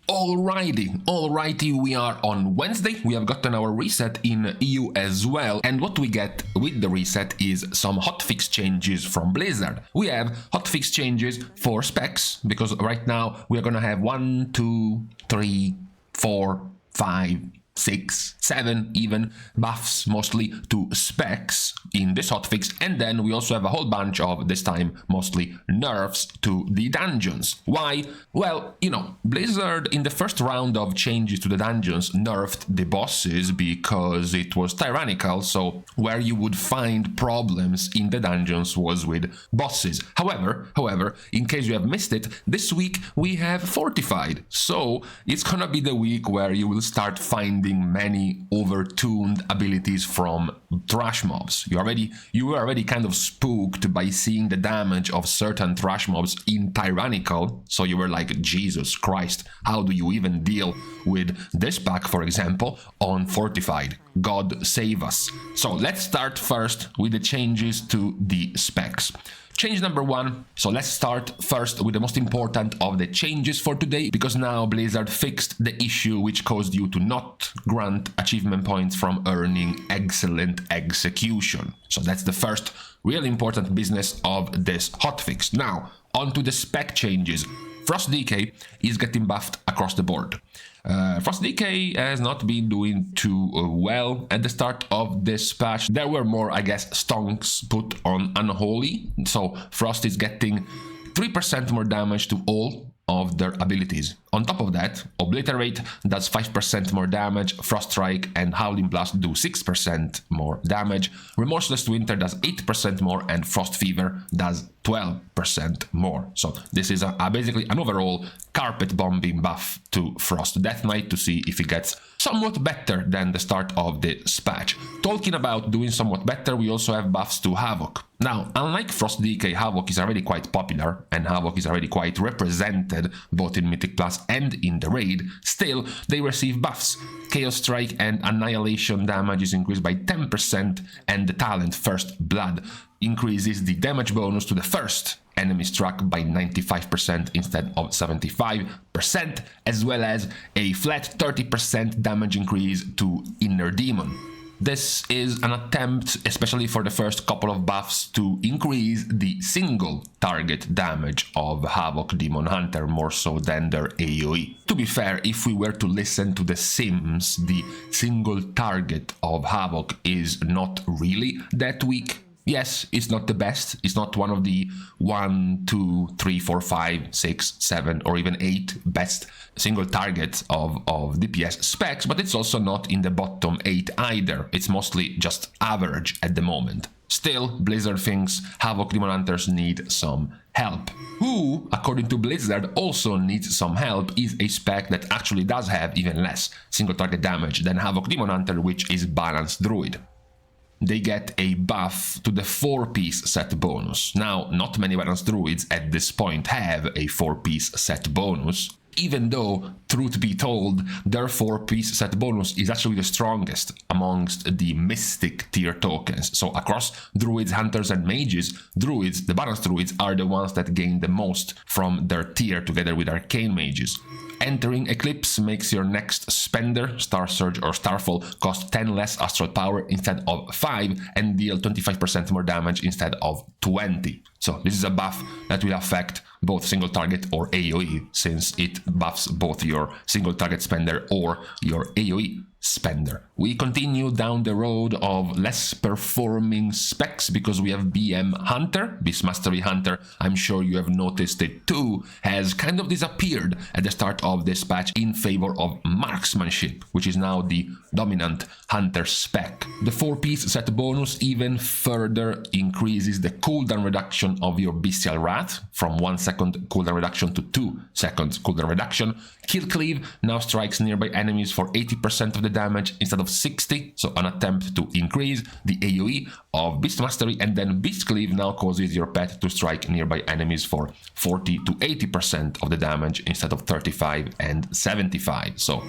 Alrighty, we are on Wednesday. We have gotten our reset in EU as well, and what we get with the reset is some hotfix changes from Blizzard. We have hotfix changes for specs, because right now we are gonna have 1, 2, 3, 4, 5, 6, 7 even buffs mostly to specs in this hotfix, and then we also have a whole bunch of, this time mostly, nerfs to the dungeons. Why? Well, you know, Blizzard in the first round of changes to the dungeons nerfed the bosses because it was tyrannical, so where you would find problems in the dungeons was with bosses. However, in case you have missed it, this week we have Fortified, so it's gonna be the week where you will start finding many overtuned abilities from trash mobs. You were already kind of spooked by seeing the damage of certain trash mobs in Tyrannical, so you were like, Jesus Christ, how do you even deal with this pack, for example, on Fortified? God save us. So let's start first with the changes to the specs. Change number 1, so let's start first with the most important of the changes for today, because now Blizzard fixed the issue which caused you to not grant achievement points from earning excellent execution. So that's the first really important business of this hotfix. Now, on to the spec changes. Frost Decay is getting buffed across the board. Frost Decay has not been doing too well at the start of this patch. There were more, I guess, stonks put on Unholy, so Frost is getting 3% more damage to all of their abilities. On top of that, Obliterate does 5% more damage, Frost Strike and Howling Blast do 6% more damage, Remorseless Winter does 8% more, and Frost Fever does 12% more. So this is basically an overall carpet bombing buff to Frost Death Knight to see if it gets somewhat better than the start of this patch. Talking about doing somewhat better, we also have buffs to Havoc. Now, unlike Frost Decay, Havoc is already quite popular, and Havoc is already quite represented both in Mythic Plus and in the raid. Still, they receive buffs. Chaos Strike and Annihilation damage is increased by 10%, and the talent First Blood increases the damage bonus to the first enemy struck by 95% instead of 75%, as well as a flat 30% damage increase to Inner Demon. This is an attempt, especially for the first couple of buffs, to increase the single target damage of Havoc Demon Hunter more so than their AoE. To be fair, if we were to listen to the Sims, the single target of Havoc is not really that weak. Yes, it's not the best. It's not one of the 1, 2, 3, 4, 5, 6, 7, or even 8 best single targets of DPS specs, but it's also not in the bottom 8 either. It's mostly just average at the moment. Still, Blizzard thinks Havoc Demon Hunters need some help. Who, according to Blizzard, also needs some help is a spec that actually does have even less single target damage than Havoc Demon Hunter, which is Balanced Druid. They get a buff to the 4-piece set bonus. Now, not many Balanced Druids at this point have a 4-piece set bonus, even though, truth be told, their 4-piece set bonus is actually the strongest amongst the Mystic tier tokens. So across Druids, Hunters and Mages, Druids, the Balanced Druids, are the ones that gain the most from their tier together with Arcane Mages. Entering Eclipse makes your next spender, Star Surge or Starfall, cost 10 less astral power instead of 5 and deal 25% more damage instead of 20. So this is a buff that will affect both single target or AoE, since it buffs both your single target spender or your AoE spender. We continue down the road of less performing specs because we have BM Hunter, Beast Mastery Hunter. I'm sure you have noticed it too, has kind of disappeared at the start of this patch in favor of Marksmanship, which is now the dominant Hunter spec. The 4-piece set bonus even further increases the cooldown reduction of your Bestial Wrath from 1 second cooldown reduction to 2 seconds cooldown reduction. Kill Cleave now strikes nearby enemies for 80% of the damage instead of 60, so an attempt to increase the AoE of Beast Mastery, and then Beast Cleave now causes your pet to strike nearby enemies for 40 to 80% of the damage instead of 35 and 75. So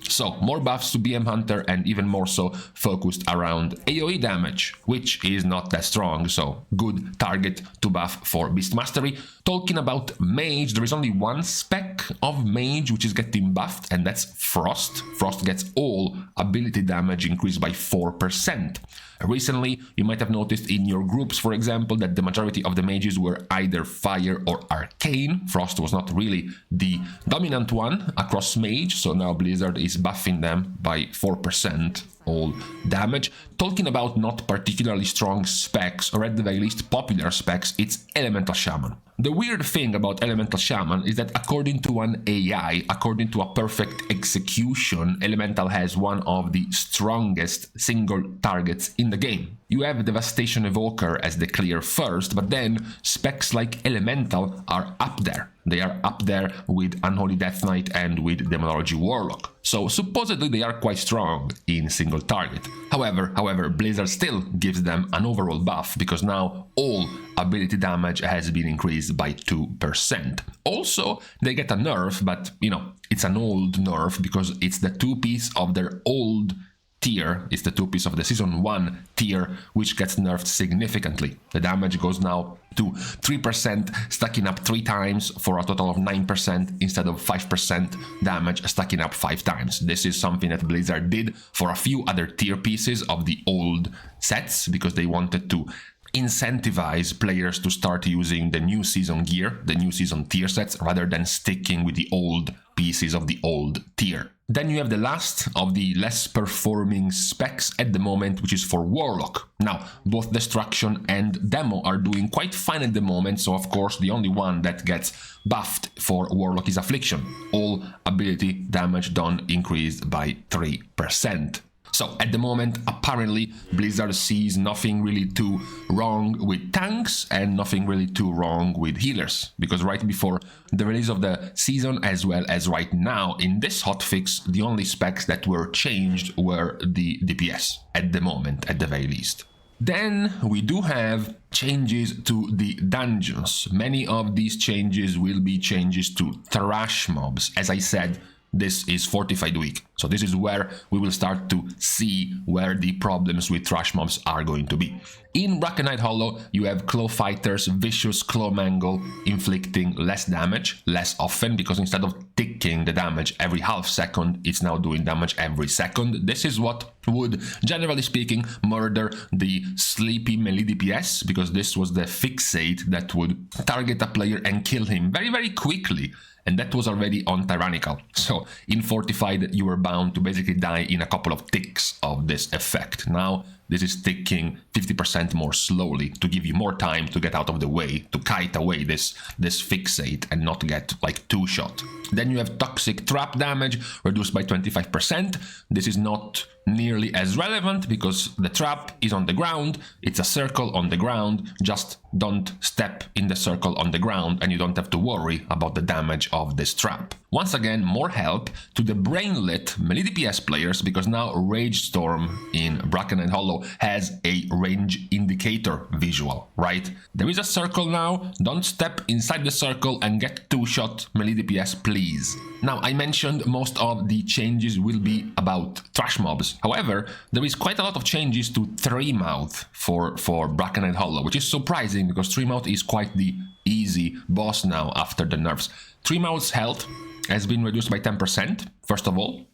So, more buffs to BM Hunter and even more so focused around AoE damage, which is not that strong, so good target to buff for Beast Mastery. Talking about Mage, there is only one spec of Mage which is getting buffed, and that's Frost. Frost gets all ability damage increased by 4%. Recently, you might have noticed in your groups, for example, that the majority of the mages were either fire or arcane. Frost was not really the dominant one across mage, so now Blizzard is buffing them by 4% all damage. Talking about not particularly strong specs, or at the very least popular specs, it's Elemental Shaman. The weird thing about Elemental Shaman is that according to an AI, according to a perfect execution, Elemental has one of the strongest single targets in the game. You have Devastation Evoker as the clear first, but then specs like Elemental are up there. They are up there with Unholy Death Knight and with Demonology Warlock. So supposedly they are quite strong in single target. However, Blizzard still gives them an overall buff because now all ability damage has been increased by 2%. Also, they get a nerf, but you know, it's an old nerf because it's the 2-piece of their old tier, is the 2-piece of the Season 1 tier, which gets nerfed significantly. The damage goes now to 3%, stacking up 3 times for a total of 9% instead of 5% damage stacking up 5 times. This is something that Blizzard did for a few other tier pieces of the old sets because they wanted to incentivize players to start using the new season gear, the new season tier sets, rather than sticking with the old pieces of the old tier. Then you have the last of the less performing specs at the moment, which is for Warlock. Now, both Destruction and Demo are doing quite fine at the moment, so of course the only one that gets buffed for Warlock is Affliction. All ability damage done increased by 3%. So, at the moment, apparently, Blizzard sees nothing really too wrong with tanks and nothing really too wrong with healers. Because right before the release of the season, as well as right now, in this hotfix, the only specs that were changed were the DPS, at the moment, at the very least. Then we do have changes to the dungeons. Many of these changes will be changes to thrash mobs. As I said, this is Fortified week, so this is where we will start to see where the problems with thrash mobs are going to be. In Brackenhide Hollow, you have Claw Fighters, Vicious Claw Mangle, inflicting less damage, less often, because instead of ticking the damage every half second, it's now doing damage every second. This is what would, generally speaking, murder the sleepy melee DPS, because this was the fixate that would target a player and kill him very, very quickly. And that was already on Tyrannical. So in Fortified, you were bound to basically die in a couple of ticks of this effect. Now, this is ticking 50% more slowly to give you more time to get out of the way, to kite away this fixate and not get like 2-shot. Then you have Toxic Trap damage, reduced by 25%. This is not nearly as relevant because the trap is on the ground, it's a circle on the ground, just don't step in the circle on the ground and you don't have to worry about the damage of this trap. Once again, more help to the brainlit melee DPS players because now Rage Storm in Brackenhide Hollow has a range indicator visual, right? There is a circle now, don't step inside the circle and get 2-shot melee DPS, please. Now, I mentioned most of the changes will be about thrash mobs. However, there is quite a lot of changes to 3-Mouth for Brackenhide Hollow, which is surprising because 3-Mouth is quite the easy boss now after the nerfs. 3-Mouth's health has been reduced by 10%, first of all.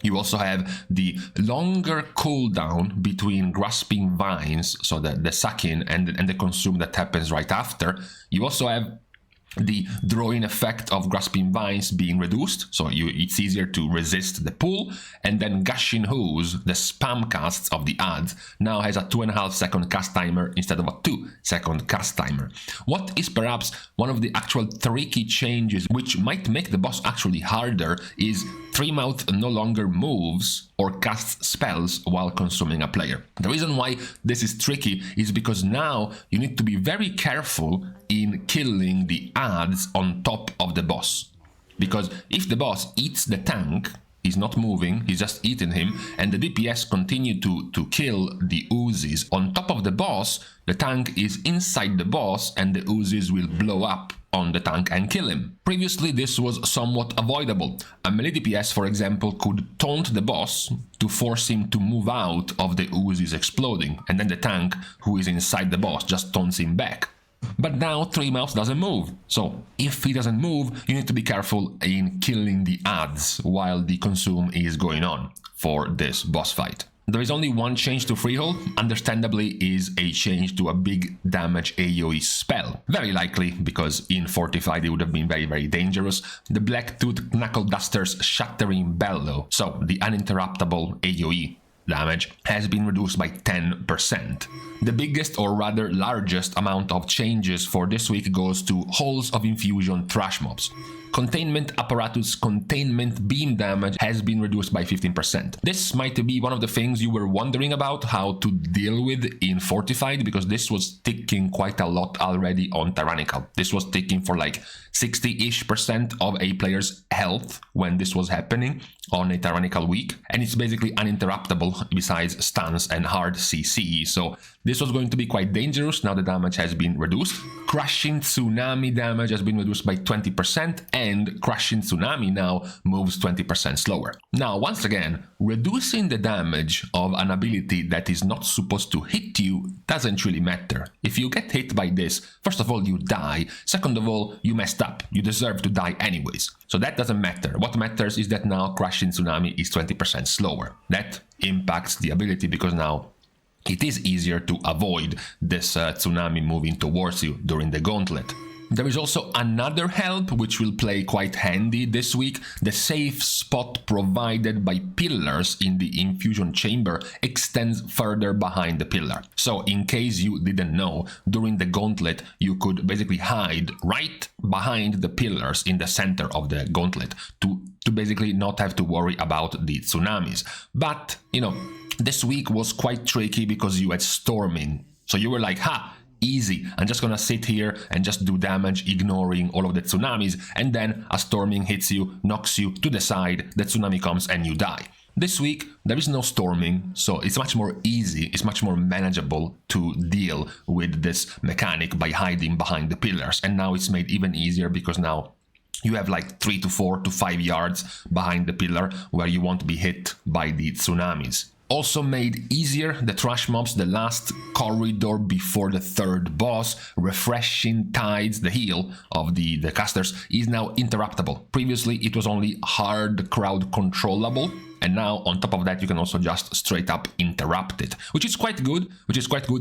You also have the longer cooldown between Grasping Vines, so the suck-in and the consume that happens right after. You also have the drawing effect of Grasping Vines being reduced, so it's easier to resist the pull, and then Gushing Hooves, the spam casts of the ads, now has a 2.5 second cast timer instead of a 2-second cast timer. What is perhaps one of the actual tricky changes which might make the boss actually harder is 3-Mouth no longer moves or casts spells while consuming a player. The reason why this is tricky is because now you need to be very careful in killing the ads on top of the boss. Because if the boss eats the tank, he's not moving, he's just eating him, and the DPS continue to kill the oozes on top of the boss, the tank is inside the boss and the oozes will blow up on the tank and kill him. Previously, this was somewhat avoidable. A melee DPS, for example, could taunt the boss to force him to move out of the Uzis exploding, and then the tank, who is inside the boss, just taunts him back. But now 3-Mouth doesn't move, so if he doesn't move, you need to be careful in killing the adds while the consume is going on for this boss fight. There is only one change to Freehold, understandably is a change to a big damage AoE spell. Very likely, because in Fortified it would have been very dangerous, the Blacktooth Knuckle Duster's Shattering Bellow, so the uninterruptible AoE damage, has been reduced by 10%. The biggest, or rather largest, amount of changes for this week goes to Halls of Infusion Trash Mobs. Containment Apparatus Containment Beam damage has been reduced by 15%. This might be one of the things you were wondering about how to deal with in Fortified, because this was ticking quite a lot already on Tyrannical. This was ticking for like 60-ish% of a player's health when this was happening on a Tyrannical week, and it's basically uninterruptible besides stuns and hard CC, so this was going to be quite dangerous. Now the damage has been reduced. Crushing Tsunami damage has been reduced by 20%, and Crushing Tsunami now moves 20% slower. Now, once again, reducing the damage of an ability that is not supposed to hit you doesn't really matter. If you get hit by this, first of all, you die. Second of all, you messed up. You deserve to die anyways. So that doesn't matter. What matters is that now Crushing Tsunami is 20% slower. That impacts the ability because now it is easier to avoid this tsunami moving towards you during the gauntlet. There is also another help which will play quite handy this week. The safe spot provided by pillars in the infusion chamber extends further behind the pillar. So in case you didn't know, during the gauntlet you could basically hide right behind the pillars in the center of the gauntlet to basically not have to worry about the tsunamis. But, you know, this week was quite tricky because you had storming. So you were like, ha! Easy, I'm just gonna sit here and just do damage ignoring all of the tsunamis, and then a storming hits you, knocks you to the side, the tsunami comes and you die. This week there is no storming, so it's much more easy, it's much more manageable to deal with this mechanic by hiding behind the pillars, and now it's made even easier because now you have like 3 to 4 to 5 yards behind the pillar where you won't be hit by the tsunamis. Also made easier, the trash mobs, the last corridor before the third boss, Refreshing Tides, the heal of the casters, is now interruptible. Previously it was only hard crowd controllable, and now on top of that you can also just straight up interrupt it, which is quite good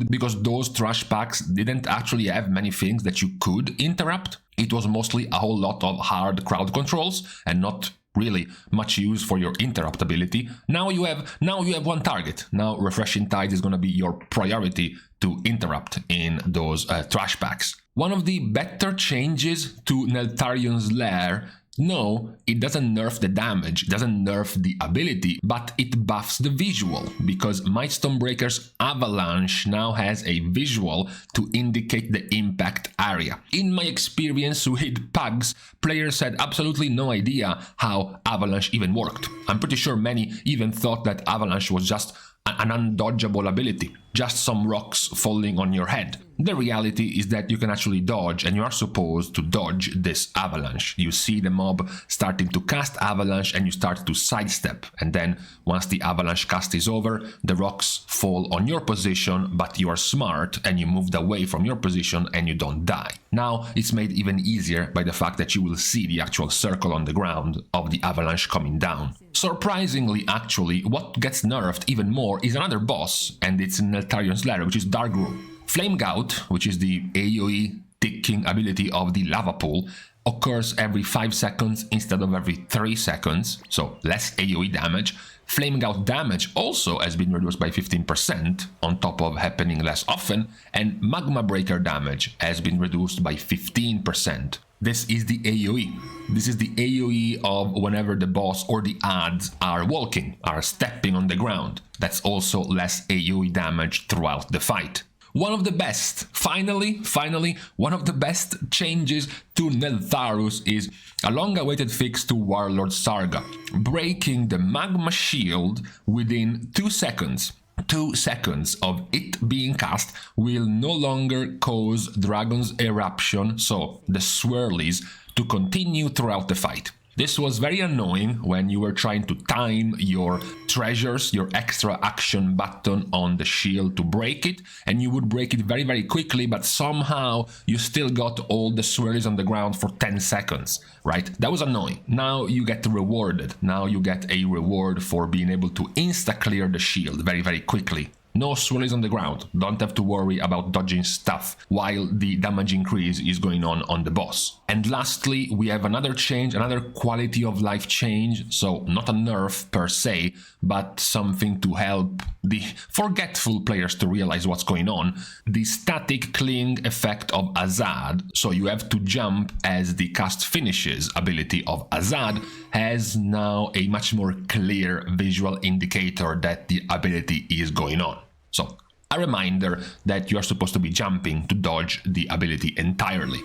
because those trash packs didn't actually have many things that you could interrupt. It was mostly a whole lot of hard crowd controls and not really much use for your interruptibility. Now you have one target. Now Refreshing Tide is going to be your priority to interrupt in those trash packs. One of the better changes to Neltharion's Lair, no, it doesn't nerf the damage, it doesn't nerf the ability, but it buffs the visual, because Might Stonebreaker's Avalanche now has a visual to indicate the impact area. In my experience with pugs, players had absolutely no idea how Avalanche even worked. I'm pretty sure many even thought that Avalanche was just an undodgeable ability, just some rocks falling on your head. The reality is that you can actually dodge, and you are supposed to dodge this avalanche. You see the mob starting to cast avalanche and you start to sidestep, and then once the avalanche cast is over, the rocks fall on your position, but you are smart and you moved away from your position and you don't die. Now it's made even easier by the fact that you will see the actual circle on the ground of the avalanche coming down. Surprisingly, actually, what gets nerfed even more is another boss, and it's in Neltharion's Lair, which is Darkroom. Flame Gout, which is the AoE ticking ability of the lava pool, occurs every 5 seconds instead of every 3 seconds, so less AoE damage. Flame Gout damage also has been reduced by 15% on top of happening less often, and Magma Breaker damage has been reduced by 15%. This is the AoE. This is the AoE of whenever the boss or the adds are walking, are stepping on the ground. That's also less AoE damage throughout the fight. One of the best, finally, one of the best changes to Neltharus is a long-awaited fix to Warlord Sarga, breaking the magma shield within 2 seconds. 2 seconds of it being cast will no longer cause Dragon's Eruption, so the swirlies, to continue throughout the fight. This was very annoying when you were trying to time your treasures, your extra action button on the shield to break it, and you would break it very, very quickly, but somehow you still got all the swirlies on the ground for 10 seconds, right? That was annoying. Now you get rewarded. Now you get a reward for being able to insta-clear the shield very, very quickly. No swirlies on the ground, don't have to worry about dodging stuff while the damage increase is going on the boss. And lastly, we have another change, another quality of life change, so not a nerf per se, but something to help the forgetful players to realize what's going on. The static cling effect of Azad, so you have to jump as the cast finishes ability of Azad, has now a much more clear visual indicator that the ability is going on. So, a reminder that you are supposed to be jumping to dodge the ability entirely.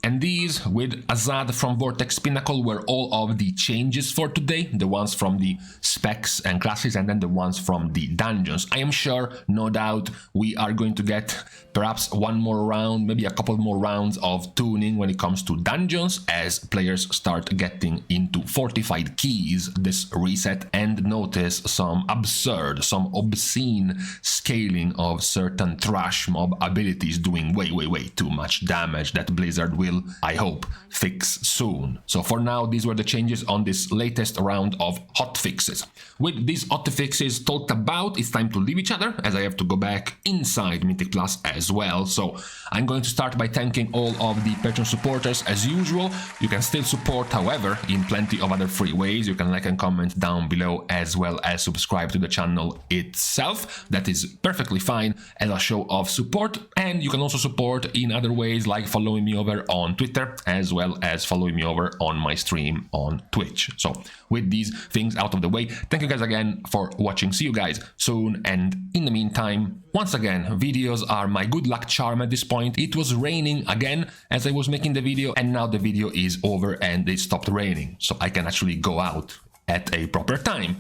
And these, with Azad from Vortex Pinnacle, were all of the changes for today, the ones from the specs and classes, and then the ones from the dungeons. I am sure, no doubt, we are going to get perhaps one more round, maybe a couple more rounds of tuning when it comes to dungeons, as players start getting into fortified keys this reset and notice some absurd, some obscene scaling of certain trash mob abilities doing way too much damage that Blizzard will, I hope, fix soon. So for now, these were the changes on this latest round of hotfixes. With these hotfixes talked about, it's time to leave each other, as I have to go back inside Mythic Plus as well. So I'm going to start by thanking all of the Patreon supporters as usual. You can still support, however, in plenty of other free ways. You can like and comment down below, as well as subscribe to the channel itself. That is perfectly fine as a show of support. And you can also support in other ways, like following me over on Twitter, as well as following me over on my stream on Twitch. So with these things out of the way, thank you guys again for watching. See you guys soon, and in the meantime, once again, videos are my good luck charm at this point. It was raining again as I was making the video, and now the video is over and it stopped raining, so I can actually go out at a proper time.